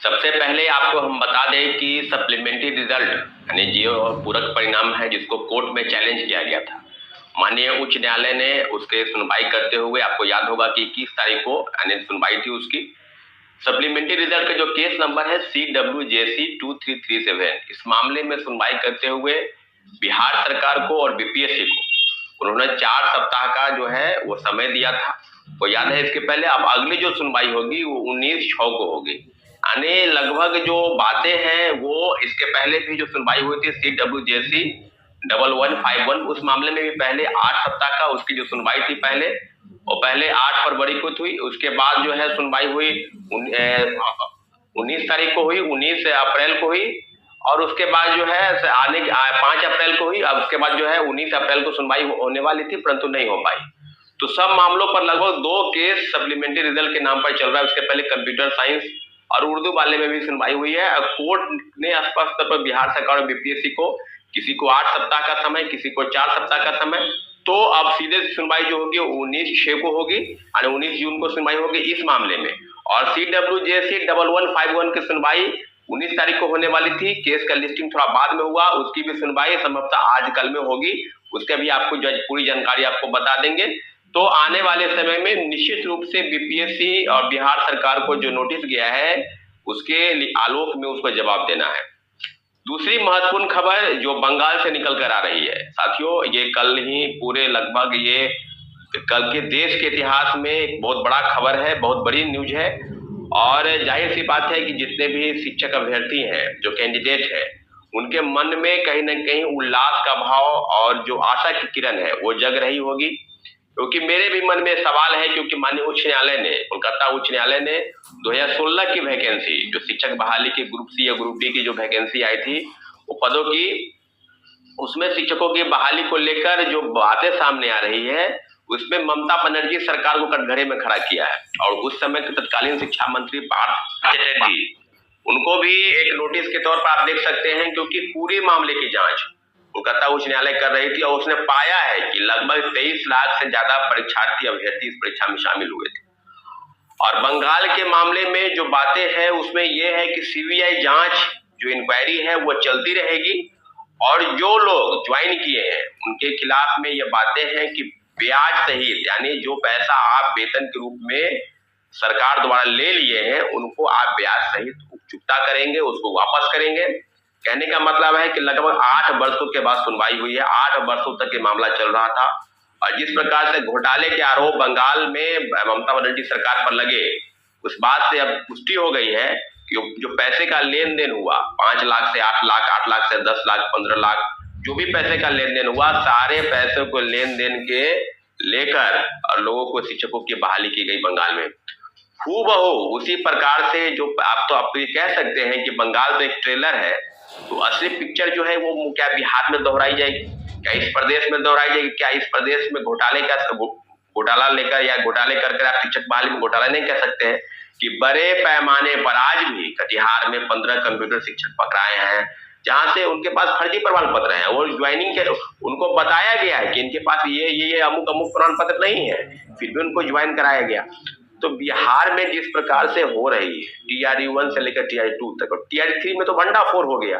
सबसे पहले आपको हम बता दें कि सप्लीमेंट्री रिजल्ट यानी जो पूरक परिणाम है जिसको कोर्ट में चैलेंज किया गया था, माननीय उच्च न्यायालय ने उसके सुनवाई करते हुए, आपको याद होगा कि 21 तारीख को यानी सुनवाई थी उसकी। सप्लीमेंट्री रिजल्ट का जो केस नंबर है CWJC 2337, इस मामले में सुनवाई करते हुए बिहार सरकार को और बीपीएससी को उन्होंने 4 सप्ताह का जो है वो समय दिया था। वो याद है इसके पहले। अब अगली जो सुनवाई होगी वो 19/6 को होगी। यानी लगभग जो बातें हैं वो इसके पहले भी जो सुनवाई हुई थी CWJC 1151, उस मामले में भी पहले 8 सप्ताह का उसकी जो सुनवाई थी पहले, और पहले 8 फरवरी को हुई। उसके बाद जो है सुनवाई हुई 19 तारीख को हुई, 19 अप्रैल को हुई, और उसके बाद जो है आने 5 अप्रैल को हुई। अब उसके बाद जो है 19 अप्रैल को सुनवाई होने वाली थी, परंतु नहीं हो पाई। तो सब मामलों पर लगभग 2 केस सप्लीमेंट्री रिजल्ट के नाम पर चल रहा है। उसके पहले कंप्यूटर साइंस और उर्दू वाले में भी सुनवाई हुई है। कोर्ट ने स्पष्ट तौर पर बिहार सरकार और बीपीएससी को, किसी को 8 सप्ताह का समय, किसी को 4 सप्ताह का समय, तो अब सीधे सुनवाई जो होगी 19/6 को होगी, यानी 19 जून को सुनवाई होगी इस मामले में। और CWJC 1151 की सुनवाई 19 तारीख को होने वाली थी। केस का लिस्टिंग थोड़ा बाद में हुआ, उसकी भी सुनवाई संभवतः आज कल में होगी। उसके भी आपको पूरी जानकारी आपको बता देंगे। तो आने वाले समय में निश्चित रूप से बीपीएससी और बिहार सरकार को जो नोटिस गया है उसके आलोक में उसको जवाब देना है। दूसरी महत्वपूर्ण खबर जो बंगाल से निकल कर आ रही है साथियों, ये कल ही पूरे लगभग ये कल के देश के इतिहास में एक बहुत बड़ा खबर है, बहुत बड़ी न्यूज है। और जाहिर सी बात है कि जितने भी शिक्षक अभ्यर्थी हैं, जो कैंडिडेट है, उनके मन में कहीं ना कहीं उल्लास का भाव और जो आशा की किरण है वो जग रही होगी। क्योंकि मेरे भी मन में सवाल है, क्योंकि माननीय उच्च न्यायालय ने, कोलकाता उच्च न्यायालय ने 2016 की वैकेंसी, जो शिक्षक बहाली की ग्रुप सी या ग्रुप डी की जो वैकेंसी आई थी वो पदों की, उसमें शिक्षकों की बहाली को लेकर जो बातें सामने आ रही है उसमें ममता बनर्जी सरकार को कटघरे में खड़ा किया है। और उस समय के तत्कालीन शिक्षा मंत्री पार्थ चटर्जी, उनको भी एक नोटिस के तौर पर आप देख सकते हैं, क्योंकि पूरी मामले की जांच कोलकाता उच्च न्यायालय कर रही थी और उसने पाया है कि लगभग 23 लाख से ज्यादा परीक्षार्थी अभ्यर्थी इस परीक्षा में शामिल हुए थे। और बंगाल के मामले में जो बातें हैं उसमें यह है कि सीबीआई जांच जो इंक्वायरी है वो चलती रहेगी, और जो लोग ज्वाइन किए हैं उनके खिलाफ में ये बातें हैं कि ब्याज सहित, यानी जो पैसा आप वेतन के रूप में सरकार द्वारा ले लिए हैं उनको आप ब्याज सहित चुकता करेंगे, उसको वापस करेंगे। कहने का मतलब है कि लगभग 8 वर्षों के बाद सुनवाई हुई है। 8 वर्षों तक ये मामला चल रहा था, और जिस प्रकार से घोटाले के आरोप बंगाल में ममता बनर्जी सरकार पर लगे, उस बात से अब पुष्टि हो गई है कि जो पैसे का लेन देन हुआ 5 लाख से 8 लाख, 8 लाख से 10 लाख, 15 लाख, जो भी पैसे का लेन देन हुआ, सारे पैसों को लेन देन के लेकर और लोगों को, शिक्षकों की बहाली की गई बंगाल में। हूबहू उसी प्रकार से जो आप ये कह सकते हैं कि बंगाल तो एक ट्रेलर है, तो असली पिक्चर जो है वो क्या बिहार में दोहराई जाएगी, क्या इस प्रदेश में दोहराई जाएगी? क्या इस प्रदेश में घोटाला लेकर या घोटाले कर आप शिक्षक बहाली में घोटाला नहीं कह सकते हैं कि बड़े पैमाने पर आज भी कटिहार में 15 कंप्यूटर शिक्षक पकड़ाए हैं, जहां से उनके पास फर्जी प्रमाण पत्र हैं और ज्वाइनिंग के उनको बताया गया है कि इनके पास ये अमुक प्रमाण पत्र नहीं है, फिर भी उनको ज्वाइन कराया गया। तो बिहार में जिस प्रकार से हो रही है TRU 1 से लेकर TRU 2 तक, और TRU 3 में तो भंडाफोड़ हो गया,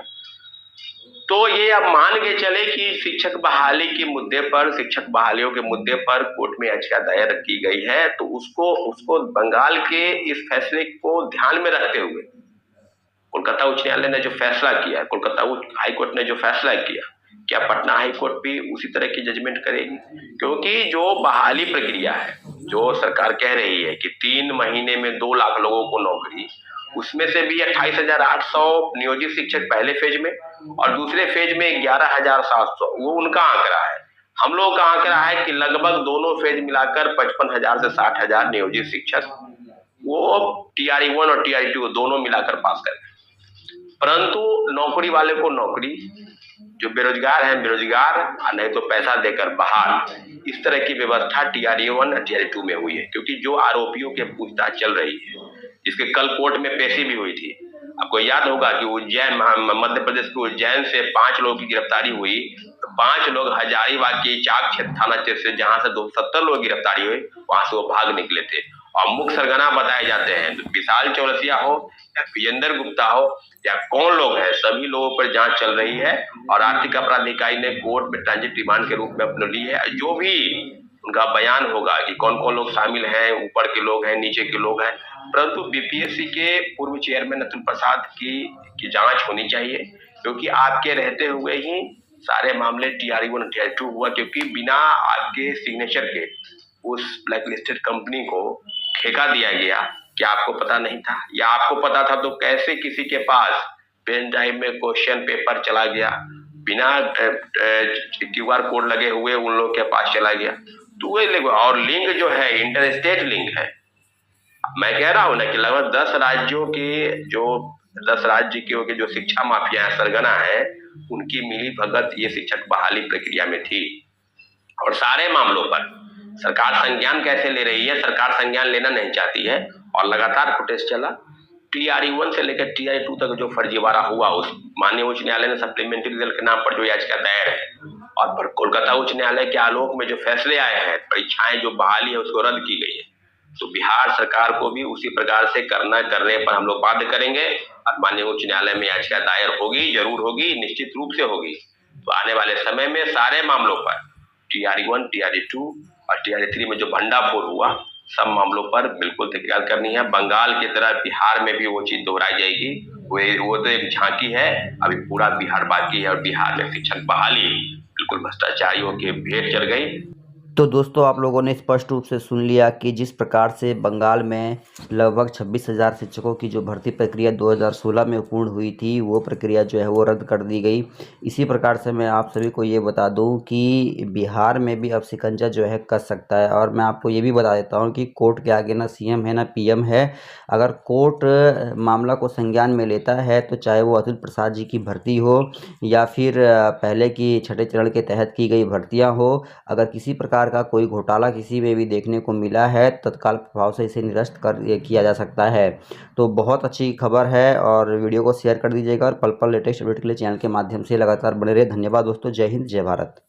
तो ये अब मान के चले कि शिक्षक बहाली के मुद्दे पर, शिक्षक बहालियों के मुद्दे पर कोर्ट में याचिका दायर की गई है। तो उसको बंगाल के इस फैसले को ध्यान में रखते हुए कोलकाता उच्च न्यायालय ने जो फैसला किया, कोलकाता हाई कोर्ट ने जो फैसला किया, क्या पटना हाई कोर्ट भी उसी तरह की जजमेंट करेगी? क्योंकि जो बहाली प्रक्रिया है, जो सरकार कह रही है कि 3 महीने में 2 लाख लोगों को नौकरी, उसमें से भी 28,800 नियोजित शिक्षक पहले फेज में और दूसरे फेज में 11,700, वो उनका आंकड़ा है। हम लोग का आंकड़ा है कि लगभग दोनों फेज मिलाकर 55,000 से 60,000 नियोजित शिक्षक वो TRU 1 और TRU 2 दोनों मिलाकर पास कर गए। परंतु नौकरी वाले को नौकरी, जो बेरोजगार हैं बेरोजगार, नहीं तो पैसा देकर बहाल, इस तरह की व्यवस्था TRU 1 और TRU 2 में हुई है। क्योंकि जो आरोपियों के पूछताछ चल रही है, जिसके कल कोर्ट में पेशी भी हुई थी, आपको याद होगा कि उज्जैन, मध्य प्रदेश के उज्जैन से 5 लोगों की गिरफ्तारी हुई। तो 5 लोग हजारीबाग के चाक थाना क्षेत्र से, जहां से 270 लोग गिरफ्तारी हुई, वहां से वो भाग निकले थे। और मुख्य सरगना बताए जाते हैं। तो विशाल चौरसिया हो या विजेंद्र गुप्ता हो या कौन लोग हैं, सभी लोगों पर जांच चल रही है और आर्थिक अपराध इकाई ने कोर्ट में ट्रांजिट रिमांड के रूप में अपने ली है। जो भी उनका बयान होगा कि कौन कौन लोग शामिल हैं, ऊपर के लोग हैं, नीचे के लोग हैं, परंतु बीपीएससी के पूर्व चेयरमैन अतुल प्रसाद की जांच होनी चाहिए, क्योंकि आपके रहते हुए ही सारे मामले TRE-1 TRE-2 हुआ, क्योंकि बिना आपके सिग्नेचर के उस ब्लैकलिस्टेड कंपनी को ठेका दिया गया। क्या आपको पता नहीं था, या आपको पता था तो कैसे किसी के पास पेन ड्राइव में क्वेश्चन पेपर चला गया, बिना QR कोड लगे हुए उन लोग के पास चला गया? तो और लिंक जो है इंटर स्टेट लिंक है। मैं कह रहा हूं ना कि लगभग 10 राज्यों के जो 10 राज्य के जो शिक्षा माफिया है, सरगना है, उनकी मिली भगत ये शिक्षक बहाली प्रक्रिया में थी। और सारे मामलों पर सरकार संज्ञान कैसे ले रही है? सरकार संज्ञान लेना नहीं चाहती है और लगातार प्रोटेस्ट चला। TRE-1 से लेकर TRE-2 तक जो फर्जीवाड़ा हुआ, उस माननीय उच्च न्यायालय ने सप्लीमेंट्री रिजल्ट के नाम पर जो याचिका दायर है, और कोलकाता उच्च न्यायालय के आलोक में जो फैसले आए हैं, परीक्षाएं जो बहाली है उसको रद्द की गई है। तो बिहार सरकार को भी उसी प्रकार से करने पर हम लोग बाध्य करेंगे और माननीय उच्च न्यायालय में याचिका दायर होगी, जरूर होगी, निश्चित रूप से होगी। तो आने वाले समय में सारे मामलों पर TRE-1 TRE-2 और TRE-3 में जो भंडाफोड़ हुआ, सब मामलों पर बिल्कुल तहकीकात करनी है। बंगाल की तरह बिहार में भी वो चीज दोहराई जाएगी। वो तो एक झांकी है, अभी पूरा बिहार बाकी है और बिहार में शिक्षक बहाली बिल्कुल भ्रष्टाचारियों की भेंट चढ़ गई। तो दोस्तों, आप लोगों ने स्पष्ट रूप से सुन लिया कि जिस प्रकार से बंगाल में लगभग 26,000 शिक्षकों की जो भर्ती प्रक्रिया 2016 में पूर्ण हुई थी, वो प्रक्रिया जो है वो रद्द कर दी गई। इसी प्रकार से मैं आप सभी को ये बता दूं कि बिहार में भी अब शिकंजा जो है कस सकता है। और मैं आपको ये भी बता देता हूं कि कोर्ट के आगे ना CM है ना PM है। अगर कोर्ट मामला को संज्ञान में लेता है तो चाहे वो अतुल प्रसाद जी की भर्ती हो या फिर पहले की छठे चरण के तहत की गई भर्तियाँ हो, अगर किसी प्रकार का कोई घोटाला किसी में भी देखने को मिला है, तत्काल प्रभाव से इसे निरस्त किया जा सकता है। तो बहुत अच्छी खबर है और वीडियो को शेयर कर दीजिएगा और पल पल लेटेस्ट अपडेट के लिए चैनल के माध्यम से लगातार बने रहे। धन्यवाद दोस्तों। जय हिंद, जय भारत।